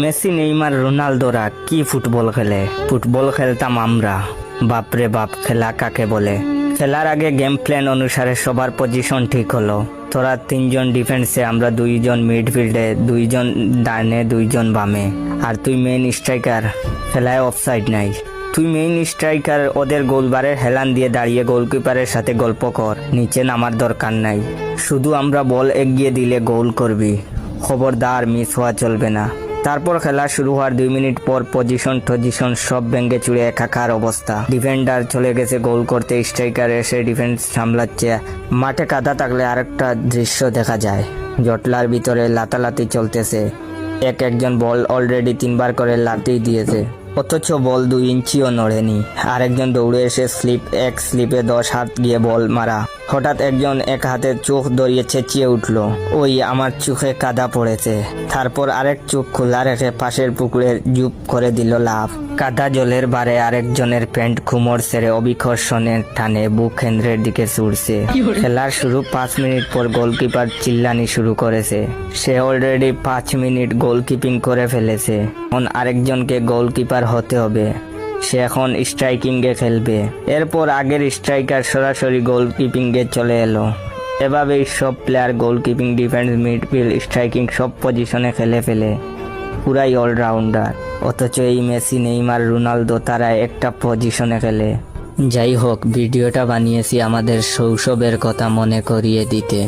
Messi Neymar রোনালদোরা কি football খেলে, football খেলতাম আমরা। বাপরে বাপ, খেলা কাকে বলে। খেলার আগে গেম প্ল্যান অনুসারে সবার পজিশন ঠিক হলো। তোরা 3 জন ডিফেন্সে, আমরা 2 জন মিডফিল্ডে, 2 জন ডানে, 2 জন বামে, আর তুই মেইন স্ট্রাইকার। খেলায় অফসাইড নাই। তুই মেইন স্ট্রাইকার, ওদের গোলবারের হেলান দিয়ে দাঁড়িয়ে গোলকিপারের সাথে গল্প কর। নিচে নামার দরকার নাই, শুধু আমরা বল এগিয়ে দিলে গোল করবি। খবরদার মিস হওয়া চলবে না। তারপর খেলা শুরু হওয়ার 2 মিনিট পর পজিশন সব ভেঙে চুরে একাকার অবস্থা। ডিফেন্ডার চলে গেছে গোল করতে, স্ট্রাইকার এসে ডিফেন্স সামলাচ্ছে। মাঠে কাদা থাকলে আরেকটা দৃশ্য দেখা যায়, জটলার ভিতরে লাতালাতি চলতেছে। একজন বল অলরেডি 3 বার করে লাথি দিয়েছে, অথচ বল 2 ইঞ্চিও নড়েনি। আরেকজন দৌড়ে এসে স্লিপে 10 হাত গিয়ে বল মারা। হঠাৎ একজন এক হাতে চোখ ধরিয়ে চেঁচিয়ে উঠল, ওই আমার চোখে কাদা পড়েছে। তারপর আরেক চোখ খোলা রেখে পাশের পুকুরে জুপ করে দিল লাফ। কাদা জলের বারে আরেকজনের প্যান্ট খুমর সেরে অবিকর্ষণের টানে বুক কেন্দ্রের দিকে ছুটছে। খেলার শুরু 5 মিনিট পর গোলকিপার চিল্লানি শুরু করেছে। সে অলরেডি 5 মিনিট গোলকিপিং করে ফেলেছে। এখন আরেকজনকে গোলকিপার হতে হবে। সে এখন স্ট্রাইকিং এ খেলবে। এরপর আগের স্ট্রাইকার সরাসরি গোলকিপিং এ চলে এলো। এভাবেই সব প্লেয়ার গোলকিপিং, ডিফেন্স, মিডফিল্ড, স্ট্রাইকিং সব পজিশনে খেলে ফেলে। পুরাই অলরাউন্ডার। অথচ এই মেসি, নেইমার, রোনালদো তারা একটা পজিশনে খেলে। যাই হোক, ভিডিওটা বানিয়েছি আমাদের শৈশবের কথা মনে করিয়ে দিতে।